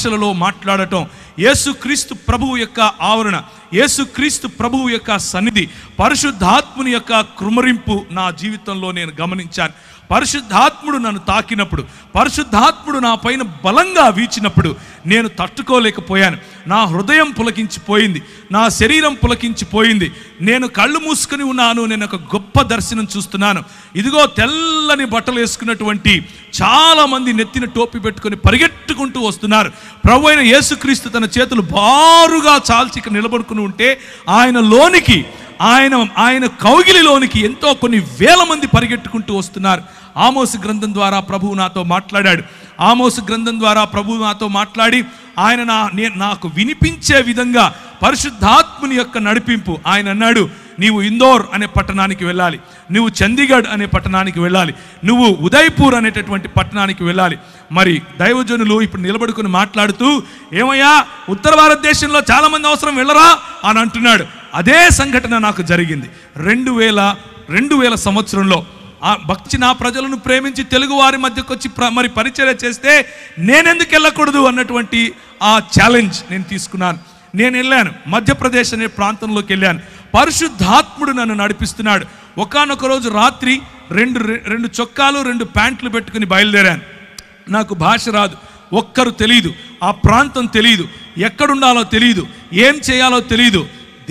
భాషలలో మాట్లాడటం, యేసుక్రీస్తు ప్రభువు యొక్క ఆవరణ, యేసుక్రీస్తు ప్రభువు యొక్క సన్నిధి, పరిశుద్ధాత్ముని యొక్క కృమరింపు నా జీవితంలో నేను గమనించాను. పరిశుద్ధాత్ముడు నన్ను తాకినప్పుడు, పరిశుద్ధాత్ముడు నా పైన బలంగా వీచినప్పుడు నేను తట్టుకోలేకపోయాను. నా హృదయం పులకించిపోయింది, నా శరీరం పులకించిపోయింది. నేను కళ్ళు మూసుకొని ఉన్నాను. నేను ఒక గొప్ప దర్శనం చూస్తున్నాను. ఇదిగో తెల్లని బట్టలు వేసుకున్నటువంటి చాలామంది నెత్తిన టోపీ పెట్టుకొని పరిగెట్టుకుంటూ వస్తున్నారు. ప్రభు అయిన యేసుక్రీస్తు తన చేతులు బారుగా చాల్చి ఇక్కడ నిలబడుకుని ఉంటే ఆయన కౌగిలిలోనికి ఎంతో కొన్ని వేల మంది పరిగెట్టుకుంటూ వస్తున్నారు. ఆమోసు గ్రంథం ద్వారా ప్రభువు నాతో మాట్లాడాడు. ఆమోసు గ్రంథం ద్వారా ప్రభువు నాతో మాట్లాడి ఆయన నాకు వినిపించే విధంగా పరిశుద్ధాత్ముని యొక్క నడిపింపు. ఆయన అన్నాడు, నీవు ఇందోర్ అనే పట్టణానికి వెళ్ళాలి, నువ్వు చండీగఢ్ అనే పట్టణానికి వెళ్ళాలి, నువ్వు ఉదయ్పూర్ అనేటటువంటి పట్టణానికి వెళ్ళాలి. మరి దైవజనులు ఇప్పుడు నిలబడుకుని మాట్లాడుతూ, ఏమయ్యా ఉత్తర భారతదేశంలో చాలామంది అవసరం వెళ్ళరా అని అంటున్నాడు. అదే సంఘటన నాకు జరిగింది 2000 సంవత్సరంలో. ఆ భక్తి నా ప్రజలను ప్రేమించి తెలుగు వారి మధ్యకు వచ్చి మరి పరిచర్య చేస్తే నేనెందుకు వెళ్ళకూడదు అన్నటువంటి ఆ ఛాలెంజ్ నేను తీసుకున్నాను. నేను వెళ్ళాను, మధ్యప్రదేశ్ అనే ప్రాంతంలోకి వెళ్ళాను. పరిశుద్ధాత్ముడు నన్ను నడిపిస్తున్నాడు. ఒకానొక రోజు రాత్రి రెండు చొక్కాలు 2 ప్యాంట్లు పెట్టుకుని బయలుదేరాను. నాకు భాష రాదు, ఒక్కరు తెలియదు, ఆ ప్రాంతం తెలియదు, ఎక్కడుండాలో తెలియదు, ఏం చేయాలో తెలియదు.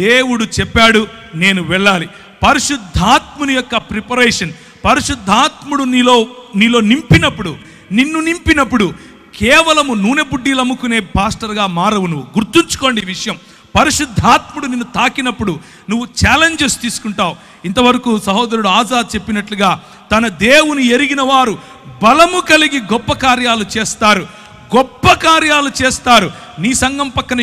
దేవుడు చెప్పాడు నేను వెళ్ళాలి. పరిశుద్ధాత్ముని యొక్క ప్రిపరేషన్, పరిశుద్ధాత్ముడు నీలో నిన్ను నింపినప్పుడు కేవలము నూనె బుడ్డీలు అమ్ముకునే పాస్టర్గా మారవు నువ్వు. గుర్తుంచుకోండి ఈ విషయం. పరిశుద్ధాత్ముడు నిన్ను తాకినప్పుడు నువ్వు ఛాలెంజెస్ తీసుకుంటావు. ఇంతవరకు సహోదరుడు ఆజాద్ చెప్పినట్లుగా తన దేవుని ఎరిగిన వారు బలము కలిగి గొప్ప కార్యాలు చేస్తారు, గొప్ప కార్యాలు చేస్తారు. నీ సంఘం పక్కన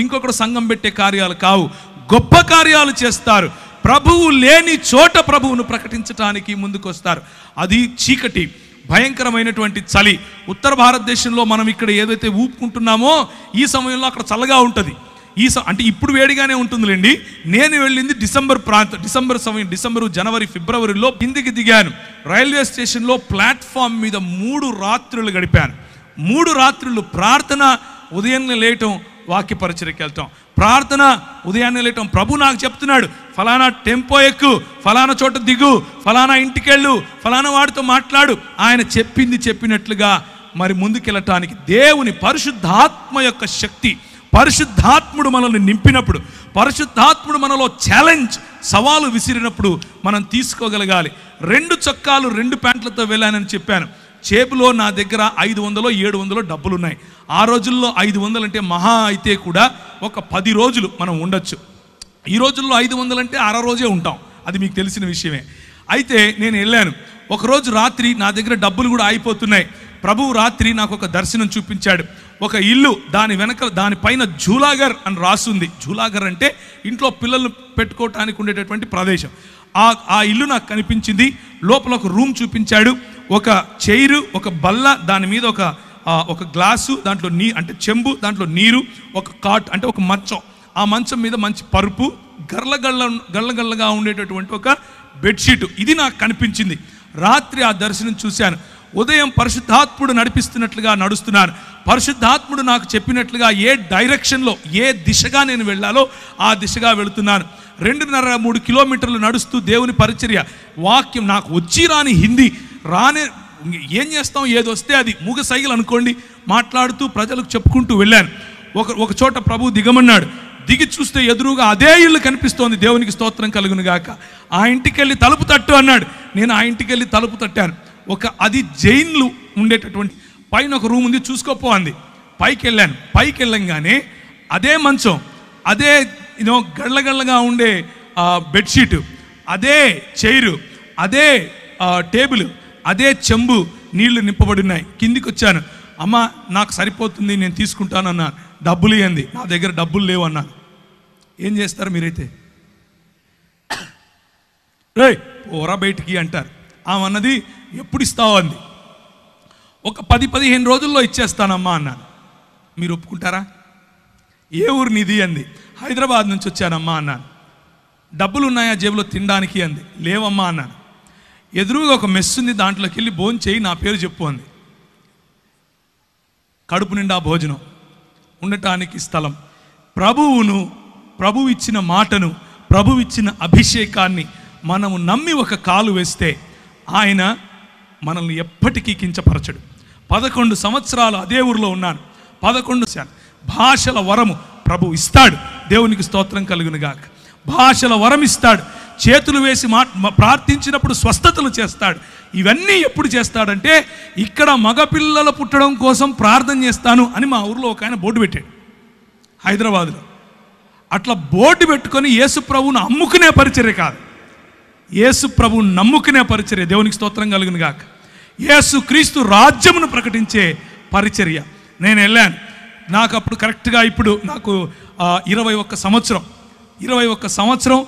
ఇంకొకడు సంఘం పెట్టే కార్యాలు కావు, గొప్ప కార్యాలు చేస్తారు. ప్రభువు లేని చోట ప్రభువును ప్రకటించడానికి ముందుకొస్తారు. అది చీకటి, భయంకరమైనటువంటి చలి. ఉత్తర భారతదేశంలో మనం ఇక్కడ ఏదైతే ఊపుకుంటున్నామో ఈ సమయంలో అక్కడ చల్లగా ఉంటుంది. అంటే ఇప్పుడు వేడిగానే ఉంటుందిలేండి. నేను వెళ్ళింది డిసెంబర్, జనవరి, ఫిబ్రవరిలో కిందికి దిగాను. రైల్వే స్టేషన్లో ప్లాట్ఫామ్ మీద 3 రాత్రులు గడిపాను. 3 రాత్రులు ప్రార్థన, ఉదయాన్నే లేయటం, వాక్య పరిచర్యకి వెళ్తాం, ప్రార్థన, ఉదయాన్నే లేయటం. ప్రభు నాకు చెప్తున్నాడు, ఫలానా టెంపో ఎక్కు, ఫలానా చోట దిగు, ఫలానా ఇంటికెళ్ళు, ఫలానా వాడితో మాట్లాడు. ఆయన చెప్పినట్లుగా మరి ముందుకెళ్ళటానికి దేవుని పరిశుద్ధాత్మ యొక్క శక్తి, పరిశుద్ధాత్ముడు మనల్ని నింపినప్పుడు, పరిశుద్ధాత్ముడు మనలో ఛాలెంజ్, సవాలు విసిరినప్పుడు మనం తీసుకోగలగాలి. 2 చొక్కాలు 2 ప్యాంట్లతో వెళ్ళానని చెప్పాను. చేపులో నా దగ్గర 500, 700 డబ్బులు ఉన్నాయి. ఆ రోజుల్లో 500 అంటే మహా అయితే కూడా ఒక 10 రోజులు మనం ఉండొచ్చు. ఈ రోజుల్లో 500 అంటే 1/2 రోజే ఉంటాం, అది మీకు తెలిసిన విషయమే. అయితే నేను వెళ్ళాను. ఒకరోజు రాత్రి నా దగ్గర డబ్బులు కూడా అయిపోతున్నాయి. ప్రభువు రాత్రి నాకు ఒక దర్శనం చూపించాడు. ఒక ఇల్లు, దానిపైన జూలాగర్ అని రాసుంది. జూలాగర్ అంటే ఇంట్లో పిల్లలు పెట్టుకోవటానికి ఉండేటటువంటి ప్రదేశం. ఆ ఇల్లు నాకు కనిపించింది. లోపల ఒక రూమ్ చూపించాడు. ఒక చైరు, ఒక బల్ల, దాని మీద ఒక గ్లాసు, దాంట్లో అంటే చెంబు, దాంట్లో నీరు, ఒక కాట్ అంటే ఒక మంచం. ఆ మంచం మీద మంచి పరుపు, గళ్ళగా ఉండేటటువంటి ఒక బెడ్షీట్. ఇది నాకు కనిపించింది. రాత్రి ఆ దర్శనం చూశాను. ఉదయం పరిశుద్ధాత్ముడు నడిపిస్తున్నట్లుగా నడుస్తున్నాను. పరిశుద్ధాత్ముడు నాకు చెప్పినట్లుగా ఏ డైరెక్షన్లో, ఏ దిశగా నేను వెళ్ళాలో ఆ దిశగా వెళుతున్నాను. 2.5-3 కిలోమీటర్లు నడుస్తూ దేవుని పరిచర్య, వాక్యం. నాకు వచ్చి రాని హిందీ ఏం చేస్తాం, ఏదొస్తే అది మూగ సైకిల్ అనుకోండి, మాట్లాడుతూ ప్రజలకు చెప్పుకుంటూ వెళ్ళాను. ఒక చోట ప్రభు దిగమన్నాడు. దిగి చూస్తే ఎదురుగా అదే ఇల్లు కనిపిస్తోంది. దేవునికి స్తోత్రం కలుగును గాక. ఆ ఇంటికి వెళ్ళి తలుపు తట్టు అన్నాడు. నేను ఆ ఇంటికి వెళ్ళి తలుపు తట్టాను. అది జైన్లు ఉండేటటువంటి పైన ఒక రూమ్ ఉంది, చూసుకోపో అంది. పైకి వెళ్ళంగానే అదే మంచం, అదే గళ్ళగా ఉండే బెడ్షీట్, అదే చైరు, అదే టేబుల్, అదే చెంబు, నీళ్లు నింపబడి ఉన్నాయి. కిందికి వచ్చాను. అమ్మ నాకు సరిపోతుంది, నేను తీసుకుంటానన్నాను. డబ్బులు ఇవ్వండి, నా దగ్గర డబ్బులు లేవు అన్నాను. ఏం చేస్తారు మీరైతే? రే ఓరా బయటికి అంటారు. ఆమె అన్నది ఎప్పుడు ఇస్తావు అంది. ఒక 10-15 రోజుల్లో ఇచ్చేస్తానమ్మా అన్నాను. మీరు ఒప్పుకుంటారా? ఏ ఊరు నీది అంది. హైదరాబాద్ నుంచి వచ్చానమ్మా అన్నాను. డబ్బులు ఉన్నాయా జేబులో తినడానికి అంది. లేవమ్మా అన్నాను. ఎదురుగా ఒక మెస్ ఉంది, దాంట్లోకి వెళ్ళి భోజనం చేయి, నా పేరు చెప్పు అంది. కడుపు నిండా భోజనం, ఉండటానికి స్థలం, ప్రభువు ఇచ్చిన మాటను, ప్రభువు ఇచ్చిన అభిషేకాన్ని మనము నమ్మి ఒక కాలు వేస్తే ఆయన మనల్ని ఎప్పటికీ కించపరచడు. 11 సంవత్సరాలు అదే ఊరిలో ఉన్నాను. 11 భాషల వరము ప్రభు ఇస్తాడు. దేవునికి స్తోత్రం కలుగునుగాక. భాషల వరం ఇస్తాడు. చేతులు వేసి ప్రార్థించినప్పుడు స్వస్థతలు చేస్తాడు. ఇవన్నీ ఎప్పుడు చేస్తాడంటే, ఇక్కడ మగపిల్లలు పుట్టడం కోసం ప్రార్థన చేస్తాను అని మా ఊరిలో ఒక ఆయన బోర్డు పెట్టాడు హైదరాబాదులో. అట్లా బోర్డు పెట్టుకొని యేసు ప్రభువును అమ్ముకునే పరిచర్య కాదు, యేసు ప్రభువును నమ్ముకునే పరిచర్య. దేవునికి స్తోత్రం కలుగునుగాక. యేసు క్రీస్తు రాజ్యమును ప్రకటించే పరిచర్య. నేను వెళ్ళాను. నాకు అప్పుడు కరెక్ట్గా ఇప్పుడు నాకు 21 సంవత్సరం.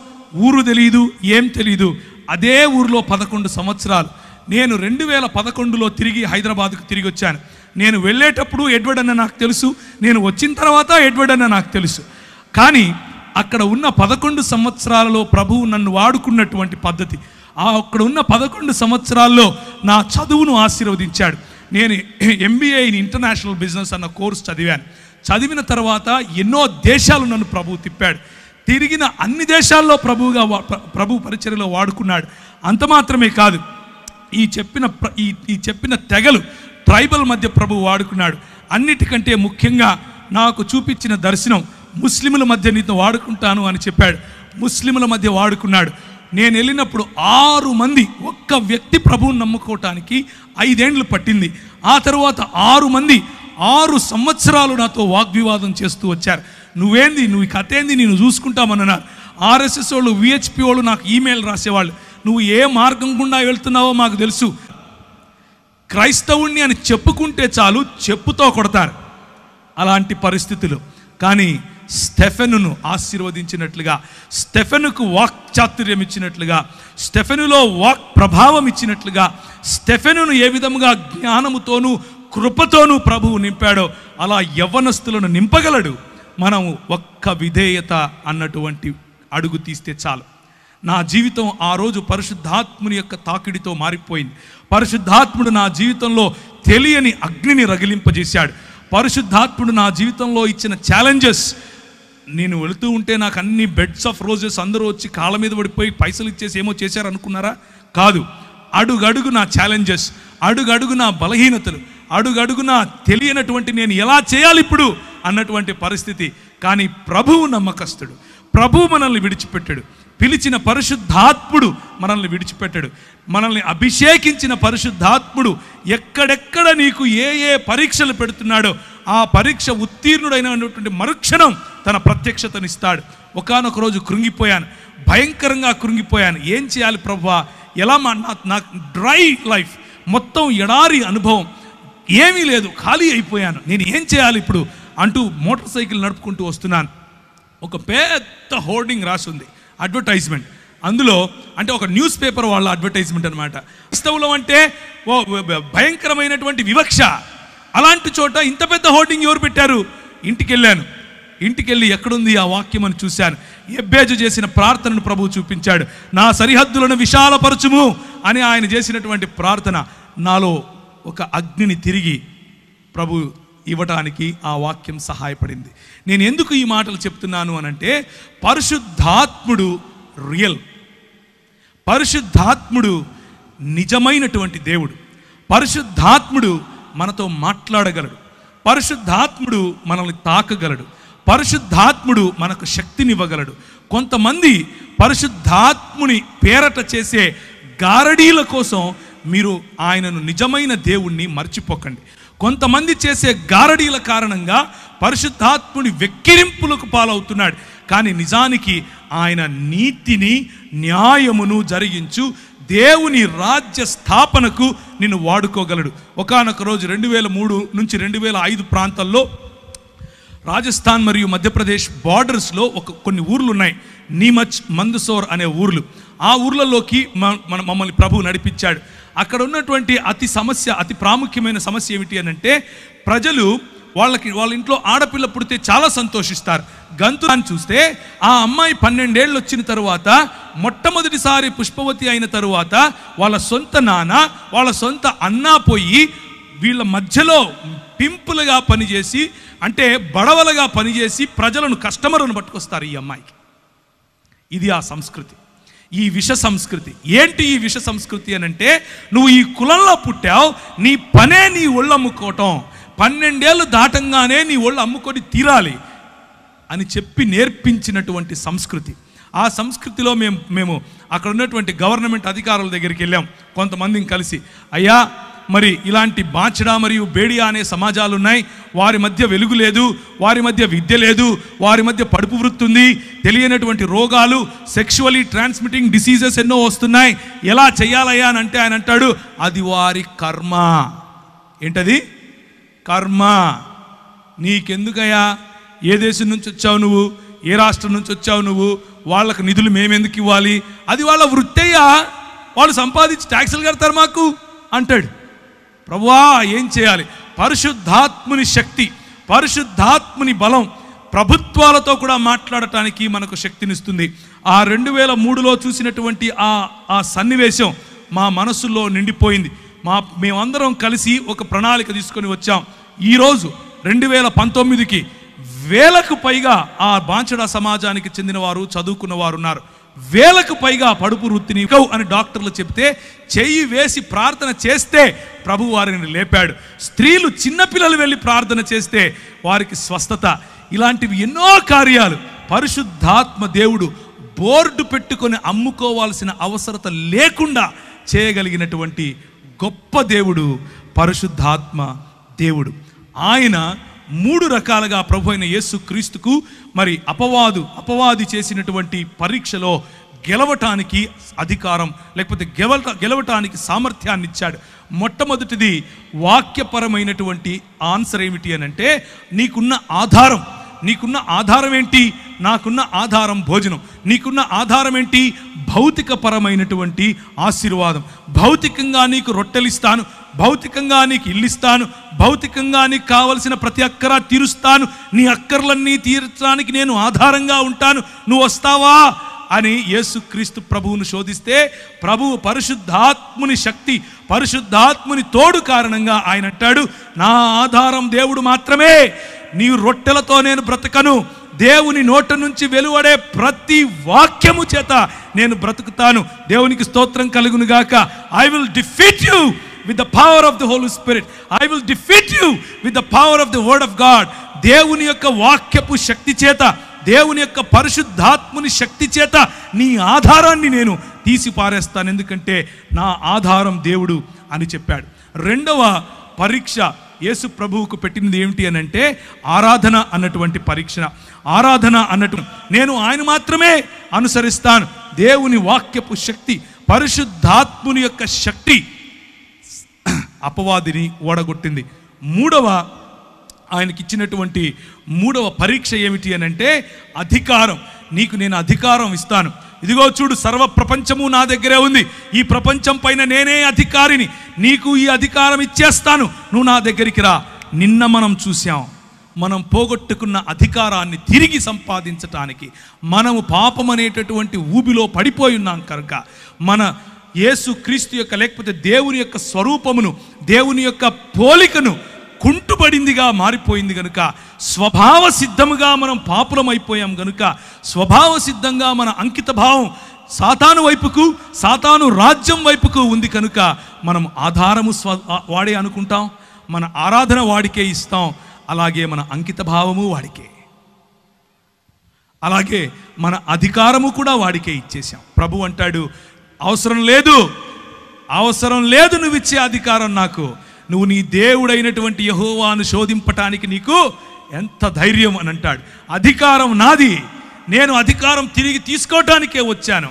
ఊరు తెలియదు, ఏం తెలియదు. అదే ఊరిలో 11 సంవత్సరాలు. నేను 2011లో తిరిగి హైదరాబాద్కు తిరిగి వచ్చాను. నేను వెళ్ళేటప్పుడు ఎడ్వర్డ్ అన్న నాకు తెలుసు, నేను వచ్చిన తర్వాత ఎడ్వర్డ్ అన్న నాకు తెలుసు. కానీ అక్కడ ఉన్న 11 సంవత్సరాలలో ప్రభువు నన్ను వాడుకున్నటువంటి పద్ధతి, అక్కడ ఉన్న 11 సంవత్సరాల్లో నా చదువును ఆశీర్వదించాడు. నేను MBA ఇన్ ఇంటర్నేషనల్ బిజినెస్ అన్న కోర్స్ చదివాను. చదివిన తర్వాత ఎన్నో దేశాలు నన్ను ప్రభువు తిప్పాడు. తిరిగిన అన్ని దేశాల్లో ప్రభు పరిచర్యలో వాడుకున్నాడు. అంత మాత్రమే కాదు, ఈ చెప్పిన తెగలు ట్రైబల్ మధ్య ప్రభు వాడుకున్నాడు. అన్నిటికంటే ముఖ్యంగా నాకు చూపించిన దర్శనం, ముస్లింల మధ్య నీతో వాడుకుంటాను అని చెప్పాడు. ముస్లింల మధ్య వాడుకున్నాడు. నేను వెళ్ళినప్పుడు 6 మంది, ఒక్క వ్యక్తి ప్రభువుని నమ్ముకోవటానికి 5 ఏండ్లు పట్టింది. ఆ తర్వాత 6 మంది 6 సంవత్సరాలు నాతో వాగ్వివాదం చేస్తూ వచ్చారు. నువ్వేంది, నువ్వు కథ ఏంది, నేను చూసుకుంటామన్నారు. RSS వాళ్ళు, VHP వాళ్ళు నాకు ఈమెయిల్ రాసేవాళ్ళు, నువ్వు ఏ మార్గం గుండా వెళ్తున్నావో మాకు తెలుసు, క్రైస్తవుణ్ణి అని చెప్పుకుంటే చాలు చెప్పుతో కొడతారు. అలాంటి పరిస్థితులు. కానీ స్టెఫెనును ఆశీర్వదించినట్లుగా, స్టెఫెనుకు వాక్ చాతుర్యం ఇచ్చినట్లుగా, స్టెఫెనులో వాక్ ప్రభావం ఇచ్చినట్లుగా, స్టెఫెనును ఏ విధముగా జ్ఞానముతోనూ కృపతోనూ ప్రభువు నింపాడో అలా యవ్వనస్తులను నింపగలడు. మనం ఒక్క విధేయత అన్నటువంటి అడుగు తీస్తే చాలు. నా జీవితం ఆ రోజు పరిశుద్ధాత్ముని యొక్క తాకిడితో మారిపోయింది. పరిశుద్ధాత్ముడు నా జీవితంలో తెలియని అగ్నిని రగిలింపజేశాడు. పరిశుద్ధాత్ముడు నా జీవితంలో ఇచ్చిన ఛాలెంజెస్, నేను వెళుతూ ఉంటే నాకు అన్ని బెడ్స్ ఆఫ్ రోజెస్ అందరూ వచ్చి కాళ్ళ మీద పడిపోయి పైసలు ఇచ్చేసి ఏమో చేశారనుకున్నారా? కాదు. అడుగడుగు నా ఛాలెంజెస్, అడుగడుగు నా బలహీనతలు, అడుగడుగునా తెలియనటువంటి నేను ఎలా చేయాలి ఇప్పుడు అన్నటువంటి పరిస్థితి. కానీ ప్రభువు నమ్మకస్తుడు. ప్రభువు మనల్ని విడిచిపెట్టాడు. పిలిచిన పరిశుద్ధాత్ముడు మనల్ని విడిచిపెట్టాడు. మనల్ని అభిషేకించిన పరిశుద్ధాత్ముడు ఎక్కడెక్కడ నీకు ఏ ఏ పరీక్షలు పెడుతున్నాడో ఆ పరీక్ష ఉత్తీర్ణుడైనటువంటి మరుక్షణం తన ప్రత్యక్షతనిస్తాడు. ఒకానొక రోజు కృంగిపోయాను, భయంకరంగా కృంగిపోయాను. ఏం చేయాలి ప్రభువా? ఎలా నాకు డ్రై లైఫ్, మొత్తం ఎడారి అనుభవం, ఏమీ లేదు, ఖాళీ అయిపోయాను, నేను ఏం చేయాలి ఇప్పుడు అంటూ మోటార్ సైకిల్ నడుపుకుంటూ వస్తున్నాను. ఒక పెద్ద హోర్డింగ్ రాసి ఉంది, అడ్వర్టైజ్మెంట్. అందులో అంటే ఒక న్యూస్ పేపర్ వాళ్ళ అడ్వర్టైజ్మెంట్ అనమాట. క్రైస్తవులం అంటే ఓ భయంకరమైనటువంటి వివక్ష. అలాంటి చోట ఇంత పెద్ద హోర్డింగ్ ఎవరు పెట్టారు? ఇంటికి వెళ్ళాను. ఇంటికి వెళ్ళి ఎక్కడుంది ఆ వాక్యం అని చూశాను. ఎబ్బేజు చేసిన ప్రార్థనను ప్రభువు చూపించాడు. నా సరిహద్దులను విశాలపరచుము అని ఆయన చేసినటువంటి ప్రార్థన నాలో ఒక అగ్నిని తిరిగి ప్రభు ఇవ్వటానికి ఆ వాక్యం సహాయపడింది. నేను ఎందుకు ఈ మాటలు చెప్తున్నాను అనంటే, పరిశుద్ధాత్ముడు రియల్, పరిశుద్ధాత్ముడు నిజమైనటువంటి దేవుడు. పరిశుద్ధాత్ముడు మనతో మాట్లాడగలడు. పరిశుద్ధాత్ముడు మనల్ని తాకగలడు. పరిశుద్ధాత్ముడు మనకు శక్తినివ్వగలడు. కొంతమంది పరిశుద్ధాత్ముని పేరట చేసే గారడీల కోసం మీరు ఆయనను నిజమైన దేవుణ్ణి మర్చిపోకండి. కొంతమంది చేసే గారడీల కారణంగా పరిశుద్ధాత్ముని వెక్కిరింపులకు పాలవుతున్నాడు. కానీ నిజానికి ఆయన నీతిని న్యాయమును జరిగించు దేవుని రాజ్య స్థాపనకు నిన్ను వాడుకోగలడు. ఒకానొక రోజు 2003 నుంచి 2005 ప్రాంతాల్లో రాజస్థాన్ మరియు మధ్యప్రదేశ్ బార్డర్స్లో కొన్ని ఊర్లు ఉన్నాయి, నీమచ్, మందసౌర్ అనే ఊర్లు. ఆ ఊర్లలోకి మమ్మల్ని ప్రభు నడిపించాడు. అక్కడ ఉన్నటువంటి అతి ప్రాముఖ్యమైన సమస్య ఏమిటి అని అంటే, ప్రజలు వాళ్ళ ఇంట్లో ఆడపిల్ల పుడితే చాలా సంతోషిస్తారు. గంతుని చూస్తే ఆ అమ్మాయి 12 ఏళ్ళు వచ్చిన తరువాత, మొట్టమొదటిసారి పుష్పవతి అయిన తరువాత వాళ్ళ సొంత నాన్న వాళ్ళ సొంత అన్న పోయి వీళ్ళ మధ్యలో పింపులుగా పనిచేసి, అంటే బడవలుగా పనిచేసి ప్రజలను, కస్టమర్లను పట్టుకొస్తారు ఈ అమ్మాయికి. ఇది ఆ సంస్కృతి, ఈ విష సంస్కృతి. ఏంటి ఈ విష సంస్కృతి అని అంటే, నువ్వు ఈ కులంలో పుట్టావు, నీ పనే నీ ఒళ్ళు అమ్ముకోవటం, 12 ఏళ్ళు దాటంగానే నీ ఒళ్ళు అమ్ముకొని తీరాలి అని చెప్పి నేర్పించినటువంటి సంస్కృతి. ఆ సంస్కృతిలో మేము అక్కడ ఉన్నటువంటి గవర్నమెంట్ అధికారుల దగ్గరికి వెళ్ళాం కొంతమందిని కలిసి. అయ్యా, మరి ఇలాంటి బాచడా మరియు బేడియా అనే సమాజాలు ఉన్నాయి, వారి మధ్య వెలుగు లేదు, వారి మధ్య విద్య లేదు, వారి మధ్య పడుపు వృత్తి ఉంది, తెలియనటువంటి రోగాలు, సెక్షువలీ ట్రాన్స్మిటింగ్ డిసీజెస్ ఎన్నో వస్తున్నాయి, ఎలా చెయ్యాలయ్యా అని అంటే ఆయన అంటాడు, అది వారి కర్మ. ఏంటది? కర్మ. నీకెందుకయ్యా? ఏ దేశం నుంచి వచ్చావు నువ్వు? ఏ రాష్ట్రం నుంచి వచ్చావు నువ్వు? వాళ్ళకు నిధులు మేమెందుకు ఇవ్వాలి? అది వాళ్ళ వృత్తయ్యా, వాళ్ళు సంపాదించి ట్యాక్సులు కడతారు మాకు అంటాడు. ప్రభువా, ఏం చేయాలి? పరిశుద్ధాత్ముని శక్తి, పరిశుద్ధాత్ముని బలం ప్రభుత్వాలతో కూడా మాట్లాడటానికి మనకు శక్తినిస్తుంది. ఆ 2003లో చూసినటువంటి ఆ సన్నివేశం మా మనసులో నిండిపోయింది. మేమందరం కలిసి ఒక ప్రణాళిక తీసుకొని వచ్చాం. ఈరోజు 2019కి వేలకు పైగా ఆ బాంచడా సమాజానికి చెందిన వారు, చదువుకున్న వారు ఉన్నారు. వేలకు పైగా పడుపు వృత్తిని అని డాక్టర్లు చెప్తే చెయ్యి వేసి ప్రార్థన చేస్తే ప్రభు వారిని లేపాడు. స్త్రీలు, చిన్నపిల్లలు వెళ్ళి ప్రార్థన చేస్తే వారికి స్వస్థత. ఇలాంటివి ఎన్నో కార్యాలు పరిశుద్ధాత్మ దేవుడు బోర్డు పెట్టుకొని అమ్ముకోవాల్సిన అవసరత లేకుండా చేయగలిగినటువంటి గొప్ప దేవుడు పరిశుద్ధాత్మ దేవుడు. ఆయన 3 రకాలుగా ప్రభు అయిన యేసు క్రీస్తుకు మరి అపవాది చేసినటువంటి పరీక్షలో గెలవటానికి అధికారం, లేకపోతే గెలవటానికి సామర్థ్యాన్ని ఇచ్చాడు. మొట్టమొదటిది వాక్యపరమైనటువంటి ఆన్సర్ ఏమిటి అని అంటే, నీకున్న ఆధారం ఏంటి? నాకున్న ఆధారం భోజనం. నీకున్న ఆధారం ఏంటి? భౌతికపరమైనటువంటి ఆశీర్వాదం. భౌతికంగా నీకు రొట్టెలిస్తాను, భౌతికంగా నీకు ఇల్లిస్తాను, భౌతికంగా నీకు కావలసిన ప్రతి అక్కర తీరుస్తాను, నీ అక్కర్లన్నీ తీర్చడానికి నేను ఆధారంగా ఉంటాను, నువ్వు వస్తావా అని యేసుక్రీస్తు ప్రభువును శోధిస్తే, ప్రభువు పరిశుద్ధాత్ముని శక్తి, పరిశుద్ధాత్ముని తోడు కారణంగా ఆయన అంటాడు, నా ఆధారం దేవుడు మాత్రమే. నీవు రొట్టెలతో నేను బ్రతకను, దేవుని నోట నుంచి వెలువడే ప్రతి వాక్యము చేత నేను బ్రతుకుతాను. దేవునికి స్తోత్రం కలుగును గాక. I will defeat you with the power of the Holy Spirit. I will defeat you with the power of the word of God. దేవుని యొక్క వాక్యపు శక్తి చేత, దేవుని యొక్క పరిశుద్ధాత్ముని శక్తి చేత నీ ఆధారాన్ని నేను తీసి పారేస్తాను, ఎందుకంటే నా ఆధారం దేవుడు అని చెప్పాడు. రెండవ పరీక్ష యేసు ప్రభువుకు పెట్టినది ఏమిటి అని అంటే, ఆరాధన అన్నటువంటి పరీక్ష. ఆరాధన అన్నట్టు నేను ఆయన మాత్రమే అనుసరిస్తాను. దేవుని వాక్యపు శక్తి, పరిశుద్ధాత్ముని యొక్క శక్తి అపవాదిని ఓడగొట్టింది. ఆయనకిచ్చినటువంటి మూడవ పరీక్ష ఏమిటి అని అంటే, అధికారం. నీకు నేను అధికారం ఇస్తాను. ఇదిగో చూడు, సర్వ ప్రపంచము నా దగ్గరే ఉంది, ఈ ప్రపంచం పైన నేనే అధికారిని, నీకు ఈ అధికారం ఇచ్చేస్తాను, నువ్వు నా దగ్గరికి రా. నిన్న మనం చూసాం, మనం పోగొట్టుకున్న అధికారాన్ని తిరిగి సంపాదించటానికి మనము పాపం అనేటటువంటి ఊబిలో పడిపోయి ఉన్నాం కనుక, మన యేసు క్రీస్తు యొక్క, లేకపోతే దేవుని యొక్క స్వరూపమును, దేవుని యొక్క పోలికను కుంటుబడిందిగా మారిపోయింది కనుక, స్వభావ సిద్ధముగా మనం పాపులం అయిపోయాం కనుక, స్వభావ సిద్ధంగా మన అంకిత భావం సాతాను వైపుకు, సాతాను రాజ్యం వైపుకు ఉంది కనుక, మనం ఆధారము వాడే అనుకుంటాం, మన ఆరాధన వాడికే ఇస్తాం, అలాగే మన అంకిత భావము వాడికే, అలాగే మన అధికారము కూడా వాడికే ఇచ్చేసాం. ప్రభు అంటాడు, అవసరం లేదు నువ్వు ఇచ్చే అధికారం నాకు, నువ్వు నీ దేవుడైనటువంటి యెహోవాను శోధింపటానికి నీకు ఎంత ధైర్యం అని అంటాడు. అధికారం నాది, నేను అధికారం తిరిగి తీసుకోవటానికే వచ్చాను,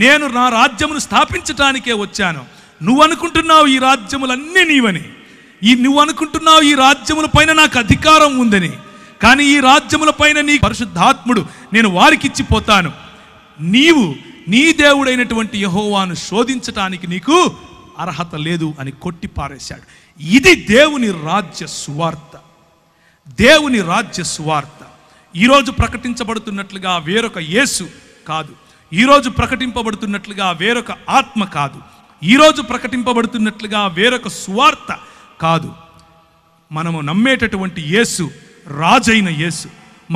నేను నా రాజ్యమును స్థాపించటానికే వచ్చాను. నువ్వు అనుకుంటున్నావు ఈ రాజ్యములన్నీ నీవని, నువ్వు అనుకుంటున్నావు ఈ రాజ్యముల పైన నాకు అధికారం ఉందని, కానీ ఈ రాజ్యముల పైన నీ పరిశుద్ధాత్ముడు నేను వారికిచ్చిపోతాను. నీవు నీ దేవుడైనటువంటి యెహోవాను శోధించటానికి నీకు అర్హత లేదు అని కొట్టి పారేశాడు. ఇది దేవుని రాజ్య సువార్త. దేవుని రాజ్య సువార్త ఈరోజు ప్రకటించబడుతున్నట్లుగా వేరొక యేసు కాదు, ఈరోజు ప్రకటింపబడుతున్నట్లుగా వేరొక ఆత్మ కాదు, ఈరోజు ప్రకటింపబడుతున్నట్లుగా వేరొక సువార్త కాదు. మనము నమ్మేటటువంటి యేసు రాజైన యేసు,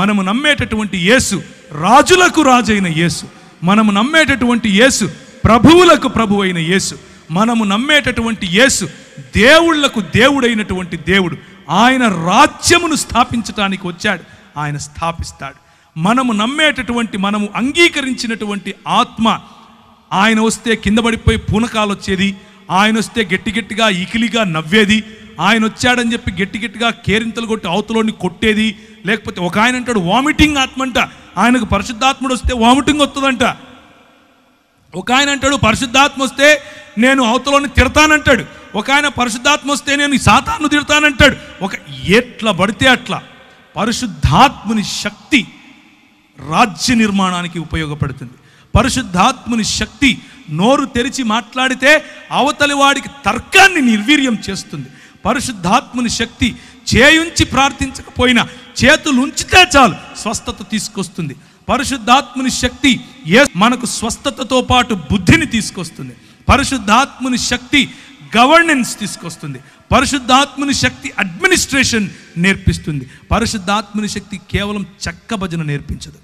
మనము నమ్మేటటువంటి యేసు రాజులకు రాజైన యేసు, మనము నమ్మేటటువంటి యేసు ప్రభువులకు ప్రభు అయిన యేసు, మనము నమ్మేటటువంటి యేసు దేవుళ్లకు దేవుడైనటువంటి దేవుడు. ఆయన రాజ్యమును స్థాపించటానికి వచ్చాడు, ఆయన స్థాపిస్తాడు. మనము నమ్మేటటువంటి, మనము అంగీకరించినటువంటి ఆత్మ, ఆయన వస్తే కింద పడిపోయి పూనకాలు వచ్చేది, ఆయన వస్తే గట్టి గట్టిగా ఇకిలిగా నవ్వేది, ఆయన వచ్చాడని చెప్పి గట్టి గట్టిగా కేరింతలు కొట్టి అవతలోని కొట్టేది, లేకపోతే ఒక ఆయన అంటాడు వామిటింగ్ ఆత్మ అంట, ఆయనకు పరిశుద్ధాత్ముడు వస్తే వామిటింగ్ వస్తుందంట. ఒక ఆయన అంటాడు పరిశుద్ధాత్మ వస్తే నేను అవతలోని తిడతానంటాడు, ఒక ఆయన పరిశుద్ధాత్మ వస్తే నేను సాతాను తిడతానంటాడు. ఎట్లా పడితే అట్లా. పరిశుద్ధాత్ముని శక్తి రాజ్య నిర్మాణానికి ఉపయోగపడుతుంది. పరిశుద్ధాత్ముని శక్తి నోరు తెరిచి మాట్లాడితే అవతలి వాడికి తర్కాన్ని నిర్వీర్యం చేస్తుంది. పరిశుద్ధాత్ముని శక్తి చేయుంచి ప్రార్థించకపోయినా చేతులు ఉంచితే చాలు స్వస్థత తీసుకొస్తుంది. పరిశుద్ధాత్ముని శక్తి మనకు స్వస్థతతో పాటు బుద్ధిని తీసుకొస్తుంది. పరిశుద్ధాత్ముని శక్తి గవర్నెన్స్ తీసుకొస్తుంది. పరిశుద్ధాత్ముని శక్తి అడ్మినిస్ట్రేషన్ నేర్పిస్తుంది. పరిశుద్ధాత్ముని శక్తి కేవలం చెక్క భజన నేర్పించదు.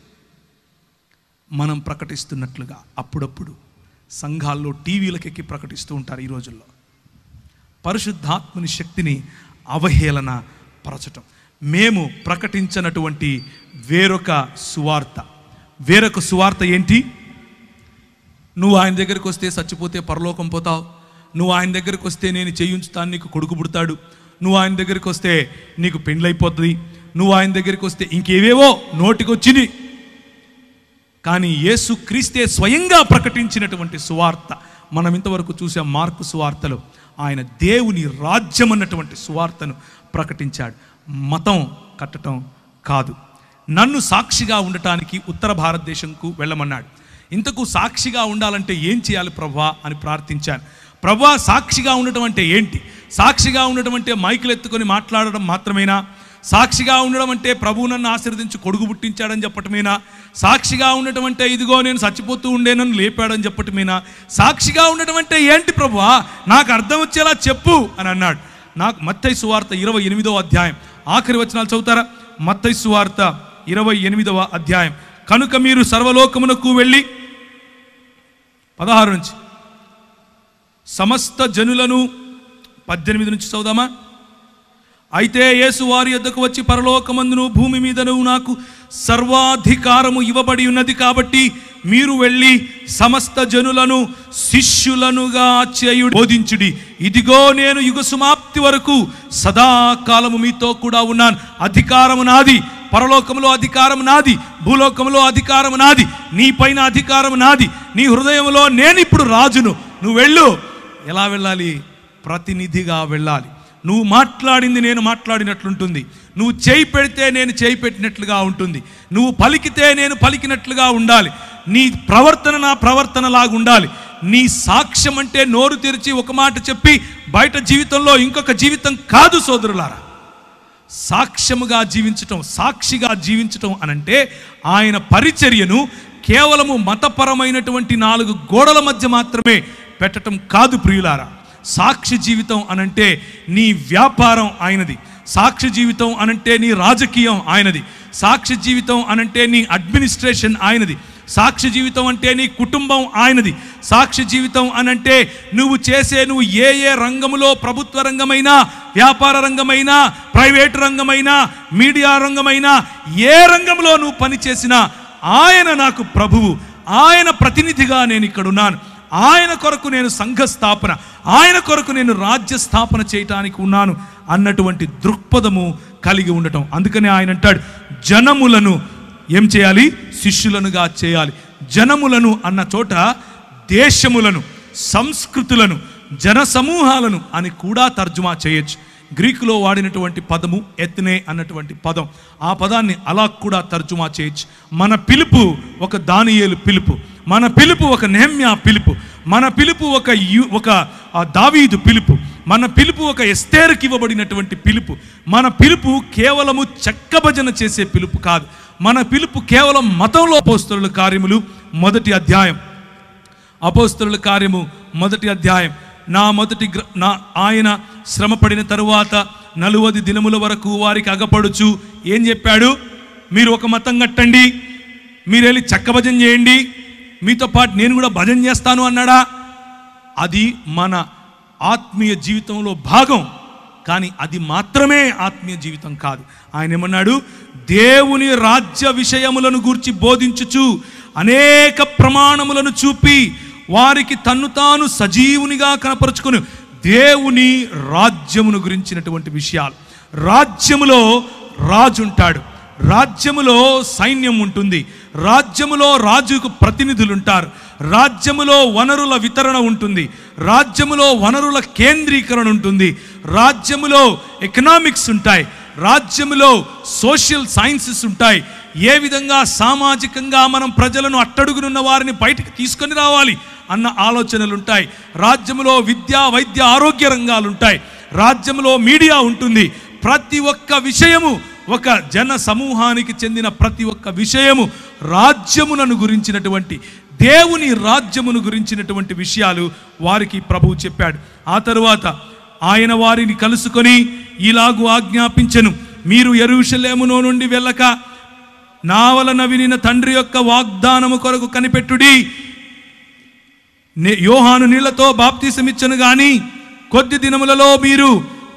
మనం ప్రకటిస్తున్నట్లుగా అప్పుడప్పుడు సంఘాల్లో టీవీలకెక్కి ప్రకటిస్తూ ఉంటారు ఈ రోజుల్లో. పరిశుద్ధాత్ముని శక్తిని అవహేళన పరచటం. మేము ప్రకటించినటువంటి వేరొక సువార్త ఏంటి? నువ్వు ఆయన దగ్గరికి వస్తే చచ్చిపోతే పరలోకం పోతావు, నువ్వు ఆయన దగ్గరికి వస్తే నేను చేయించుతాను, నీకు కొడుకు పుడతాడు, నువ్వు ఆయన దగ్గరికి వస్తే నీకు పెండ్లైపోతుంది, నువ్వు ఆయన దగ్గరికి వస్తే ఇంకేవేవో నోటికొచ్చిని. కానీ యేసు క్రీస్తే స్వయంగా ప్రకటించినటువంటి సువార్త మనం ఇంతవరకు చూసాం. మార్కు సువార్తలో ఆయన దేవుని రాజ్యం అన్నటువంటి సువార్తను ప్రకటించాడు. మతం కట్టడం కాదు. నన్ను సాక్షిగా ఉండటానికి ఉత్తర భారతదేశంకు వెళ్ళమన్నాడు. ఇంతకు సాక్షిగా ఉండాలంటే ఏం చేయాలి ప్రభువా అని ప్రార్థించాను. ప్రభువా, సాక్షిగా ఉండటం అంటే ఏంటి? సాక్షిగా ఉండటం అంటే మైకులు ఎత్తుకొని మాట్లాడడం మాత్రమేనా? సాక్షిగా ఉండడం అంటే ప్రభువు నన్ను ఆశీర్వదించి కొడుకు పుట్టించాడని చెప్పటమేనా? సాక్షిగా ఉండటం అంటే ఇదిగో నేను చచ్చిపోతూ ఉండే నన్ను లేపాడని చెప్పటమేనా? సాక్షిగా ఉండటం అంటే ఏంటి ప్రభువా, నాకు అర్థం వచ్చేలా చెప్పు అని అన్నాడు. నాకు మత్తయి సువార్త 28వ అధ్యాయం ఆఖరి వచనాలు చదువుతారా? మత్తయి సువార్త 28వ అధ్యాయం. కనుక మీరు సర్వలోకమునకు వెళ్ళి 16 నుంచి సమస్త జనులను 18 నుంచి చదువుదామా? అయితే యేసు వారి యొద్దకు వచ్చి, పరలోకమందును భూమి మీదను నాకు సర్వాధికారము ఇవ్వబడి ఉన్నది కాబట్టి మీరు వెళ్ళి సమస్త జనులను శిష్యులనుగా చేయుడి, బోధించుడి. ఇదిగో నేను యుగ సమాప్తి వరకు సదాకాలము మీతో కూడా ఉన్నాను. అధికారము నాది, పరలోకములో అధికారం నాది, భూలోకములో అధికారం నాది, నీ పైన అధికారం నాది, నీ హృదయంలో నేను ఇప్పుడు రాజును. నువ్వు వెళ్ళు. ఎలా వెళ్ళాలి? ప్రతినిధిగా వెళ్ళాలి. నువ్వు మాట్లాడింది నేను మాట్లాడినట్లుంటుంది, నువ్వు చేయి పెడితే నేను చేయి పెట్టినట్లుగా ఉంటుంది, నువ్వు పలికితే నేను పలికినట్లుగా ఉండాలి, నీ ప్రవర్తన నా ప్రవర్తనలాగా ఉండాలి. నీ సాక్ష్యం అంటే నోరు తెరిచి ఒక మాట చెప్పి బయట జీవితంలో ఇంకొక జీవితం కాదు సోదరులారా. సాక్ష్యముగా జీవించటం, సాక్షిగా జీవించటం అనంటే ఆయన పరిచర్యను కేవలము మతపరమైనటువంటి 4 గోడల మధ్య మాత్రమే పెట్టడం కాదు ప్రియులారా. సాక్షి జీవితం అనంటే నీ వ్యాపారం ఆయనది, సాక్షి జీవితం అనంటే నీ రాజకీయం ఆయనది, సాక్షి జీవితం అనంటే నీ అడ్మినిస్ట్రేషన్ ఆయనది, సాక్షి జీవితం అంటే నీ కుటుంబం ఆయనది, సాక్షి జీవితం అనంటే నువ్వు ఏ రంగములో, ప్రభుత్వ రంగమైనా, వ్యాపార రంగమైనా, ప్రైవేట్ రంగమైనా, మీడియా రంగమైనా, ఏ రంగంలో నువ్వు పనిచేసినా ఆయన నాకు ప్రభువు, ఆయన ప్రతినిధిగా నేను ఇక్కడున్నాను, ఆయన కొరకు నేను సంఘ స్థాపన, ఆయన కొరకు నేను రాజ్య స్థాపన చేయటానికి ఉన్నాను అన్నటువంటి దృక్పథము కలిగి ఉండటం. అందుకనే ఆయన అంటాడు, జనములను ఏం చేయాలి? శిష్యులనుగా చేయాలి. జనములను అన్న చోట దేశములను, సంస్కృతులను, జన సమూహాలను అని కూడా తర్జుమా చేయొచ్చు. గ్రీకులో వాడినటువంటి పదము ఎత్నే అన్నటువంటి పదం, ఆ పదాన్ని అలా కూడా తర్జుమా చేయొచ్చు. మన పిలుపు ఒక దానియేలు పిలుపు, మన పిలుపు ఒక నెహెమ్యా పిలుపు, మన పిలుపు ఒక దావీదు పిలుపు, మన పిలుపు ఒక ఎస్తేరుకి ఇవ్వబడినటువంటి పిలుపు. మన పిలుపు కేవలము చెక్క భజన చేసే పిలుపు కాదు. మన పిలుపు కేవలం మతంలో. అపోస్తలుల కార్యములు 1వ అధ్యాయం, అపోస్తలుల కార్యము 1వ అధ్యాయం. ఆయన శ్రమ పడిన తరువాత 40 దినముల వరకు వారికి అగపడుచు ఏం చెప్పాడు? మీరు ఒక మతం కట్టండి, మీరు వెళ్ళి చెక్క భజన చేయండి, మీతో పాటు నేను కూడా భజన చేస్తాను అన్నాడా? అది మన ఆత్మీయ జీవితంలో భాగం, కానీ అది మాత్రమే ఆత్మీయ జీవితం కాదు. ఆయన ఏమన్నాడు? దేవుని రాజ్య విషయములను గూర్చి బోధించుచు అనేక ప్రమాణములను చూపి వారికి తన్ను తాను సజీవునిగా కనపరుచుకొని దేవుని రాజ్యమును గురించినటువంటి విషయాలు. రాజ్యములో రాజు ఉంటాడు, రాజ్యములో సైన్యం ఉంటుంది, రాజ్యములో రాజుకు ప్రతినిధులు ఉంటారు, రాజ్యములో వనరుల వితరణ ఉంటుంది, రాజ్యములో వనరుల కేంద్రీకరణ ఉంటుంది, రాజ్యములో ఎకనామిక్స్ ఉంటాయి, రాజ్యములో సోషల్ సైన్సెస్ ఉంటాయి. ఏ విధంగా సామాజికంగా మనం ప్రజలను అట్టడుగునున్న వారిని బయటికి తీసుకొని రావాలి అన్న ఆలోచనలు ఉంటాయి. రాజ్యములో విద్యా వైద్య ఆరోగ్య రంగాలు ఉంటాయి, రాజ్యములో మీడియా ఉంటుంది. ప్రతి ఒక్క విషయము, ఒక జన సమూహానికి చెందిన ప్రతి ఒక్క విషయము రాజ్యములను గురించినటువంటి, దేవుని రాజ్యమును గురించినటువంటి విషయాలు వారికి ప్రభువు చెప్పాడు. ఆ తరువాత ఆయన వారిని కలుసుకొని ఇలాగూ ఆజ్ఞాపించెను, మీరు యెరూషలేములో నుండి వెళ్ళక నా వలన వినిన తండ్రి యొక్క వాగ్దానము కొరకు కనిపెట్టుడి. యోహాను నీళ్లతో బాప్తిసమిచ్చను గాని కొద్ది దినములలో మీరు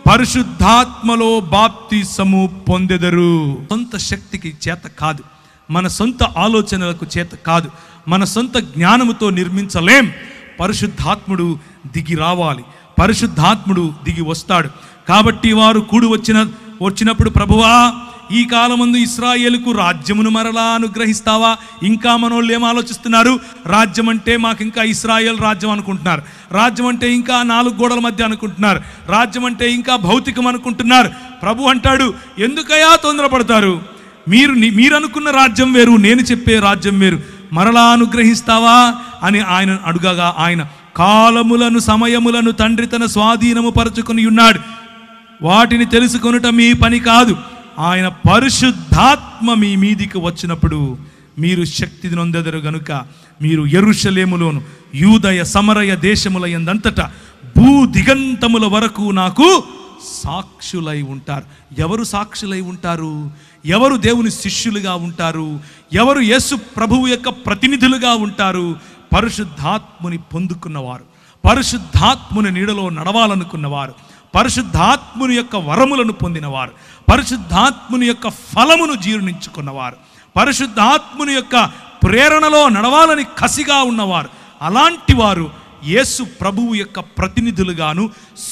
పరిశుద్ధాత్మలో బాప్తిసము పొందెదరు. సొంత శక్తికి చేత కాదు, మన సొంత ఆలోచనలకు చేత కాదు, మన సొంత జ్ఞానముతో నిర్మించలేం. పరిశుద్ధాత్ముడు దిగి రావాలి, పరిశుద్ధాత్ముడు దిగి వస్తాడు. కాబట్టి వారు కూడి వచ్చినప్పుడు, ప్రభువా ఈ కాలమందు ఇశ్రాయేలుకు రాజ్యమును మరలా అనుగ్రహిస్తావా? ఇంకా మనోళ్ళు ఏం ఆలోచిస్తున్నారు? రాజ్యం అంటే మాకు ఇంకా ఇశ్రాయేల్ రాజ్యం అనుకుంటున్నారు, రాజ్యం అంటే ఇంకా 4 గోడల మధ్య అనుకుంటున్నారు, రాజ్యం అంటే ఇంకా భౌతికం అనుకుంటున్నారు. ప్రభు అంటాడు, ఎందుకయ్యా తొందరపడతారు? మీరు అనుకున్న రాజ్యం వేరు, నేను చెప్పే రాజ్యం వేరు. మరలా అనుగ్రహిస్తావా అని ఆయన అడుగగా, ఆయన కాలములను సమయములను తండ్రి తన స్వాధీనము పరచుకొని ఉన్నాడు, వాటిని తెలుసుకొనుట మీ పని కాదు. ఆయన పరిశుద్ధాత్మ మీ మీదికి వచ్చినప్పుడు మీరు శక్తి నొందెదరు గనుక మీరు యెరూషలేములోను యూదయ సమరయ దేశముల యందంతటా భూ దిగంతముల వరకు నాకు సాక్షులై ఉంటారు. ఎవరు సాక్షులై ఉంటారు? ఎవరు దేవుని శిష్యులుగా ఉంటారు? ఎవరు యేసు ప్రభువు యొక్క ప్రతినిధులుగా ఉంటారు? పరిశుద్ధాత్ముని పొందుకున్నవారు, పరిశుద్ధాత్ముని నీడలో నడవాలనుకున్నవారు, పరిశుద్ధాత్ముని యొక్క వరములను పొందినవారు, పరిశుద్ధాత్ముని యొక్క ఫలమును జీర్ణించుకున్నవారు, పరిశుద్ధాత్ముని యొక్క ప్రేరణలో నడవాలని కసిగా ఉన్నవారు. అలాంటి వారు యేసు ప్రభువు యొక్క ప్రతినిధులుగాను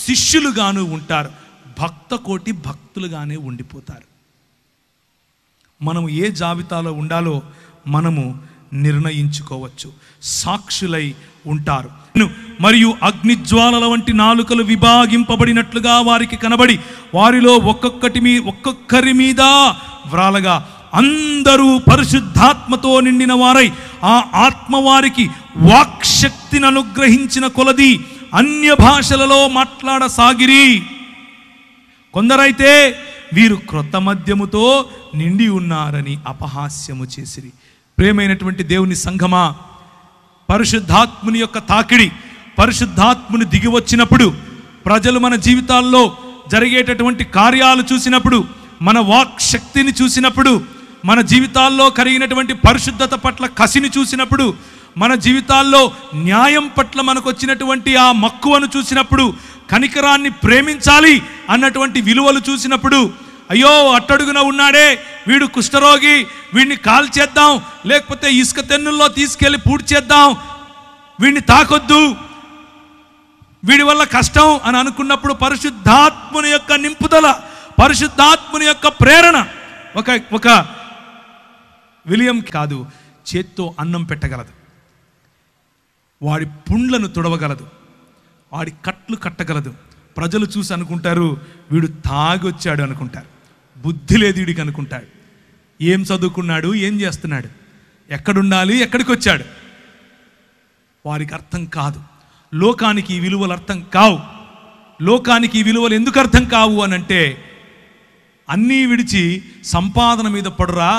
శిష్యులుగాను ఉంటారు. భక్త కోటి భక్తులుగానే ఉండిపోతారు. మనము ఏ జాబితాలో ఉండాలో మనము నిర్ణయించుకోవచ్చు. సాక్షులై ఉంటారు. మరియు అగ్నిజ్వాలల వంటి నాలుకలు విభాగింపబడినట్లుగా వారికి కనబడి వారిలో ఒక్కొక్కరి మీద వ్రాలగా అందరూ పరిశుద్ధాత్మతో నిండిన వారై ఆ ఆత్మ వారికి వాక్శక్తిని అనుగ్రహించిన కొలది అన్య భాషలలో మాట్లాడసాగిరి. కొందరైతే వీరు క్రొత్త మద్యముతో నిండి ఉన్నారని అపహాస్యము చేసిరి. ప్రియమైనటువంటి దేవుని సంఘమా, పరిశుద్ధాత్ముని యొక్క తాకిడి, పరిశుద్ధాత్ముని దిగి వచ్చినప్పుడు, ప్రజలు మన జీవితాల్లో జరిగేటటువంటి కార్యాలు చూసినప్పుడు, మన వాక్ శక్తిని చూసినప్పుడు, మన జీవితాల్లో కలిగినటువంటి పరిశుద్ధత పట్ల కసిని చూసినప్పుడు, మన జీవితాల్లో న్యాయం పట్ల మనకు వచ్చినటువంటి ఆ మక్కువను చూసినప్పుడు, కనికరాన్ని ప్రేమించాలి అన్నటువంటి విలువలు చూసినప్పుడు, అయ్యో అట్టడుగున ఉన్నాడే వీడు కుష్ఠరోగి, వీడిని కాల్చేద్దాం, లేకపోతే ఇసుక తెన్నుల్లో తీసుకెళ్ళి పూడ్చేద్దాం, వీడిని తాకొద్దు, వీడి వల్ల కష్టం అని అనుకున్నప్పుడు పరిశుద్ధాత్ముని యొక్క నింపుదల, పరిశుద్ధాత్ముని యొక్క ప్రేరణ ఒక విలియం కాదు, చేత్తో అన్నం పెట్టగలదు, వాడి పుండ్లను తుడవగలదు, వాడి కట్లు కట్టగలదు. ప్రజలు చూసి అనుకుంటారు వీడు తాగొచ్చాడు అనుకుంటారు, బుద్ధి లేదు వీడికి అనుకుంటాడు. ఏం చదువుకున్నాడు, ఏం చేస్తున్నాడు, ఎక్కడుండాలి, ఎక్కడికి వచ్చాడు, వారికి అర్థం కాదు. లోకానికి ఈ విలువలు అర్థం కావు. లోకానికి ఈ విలువలు ఎందుకు అర్థం కావు అనంటే, అన్నీ విడిచి సంపాదన మీద పడురా,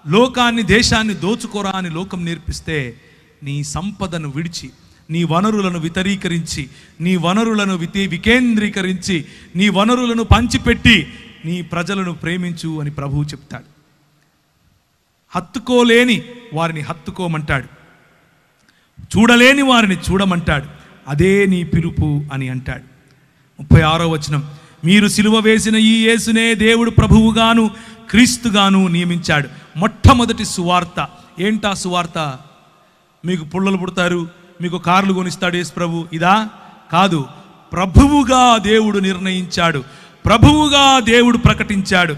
లోకాన్ని దేశాన్ని దోచుకోరా అని లోకం నేర్పిస్తే, నీ సంపదను విడిచి నీ వనరులను వితరీకరించి, నీ వనరులను వికేంద్రీకరించి, నీ వనరులను పంచిపెట్టి నీ ప్రజలను ప్రేమించు అని ప్రభువు చెప్తాడు. హత్తుకోలేని వారిని హత్తుకోమంటాడు, చూడలేని వారిని చూడమంటాడు. అదే నీ పిలుపు అని అంటాడు. 36వ వచనం, మీరు సిలువ వేసిన ఈ యేసునే దేవుడు ప్రభువుగాను క్రీస్తుగాను నియమించాడు. మొట్టమొదటి సువార్త ఏంటా సువార్త? మీకు పుల్లలు పుడతారు, మీకు కార్లు కొనిస్తాడు యేసు ప్రభు, ఇదా? కాదు. ప్రభువుగా దేవుడు నిర్ణయించాడు, ప్రభువుగా దేవుడు ప్రకటించాడు,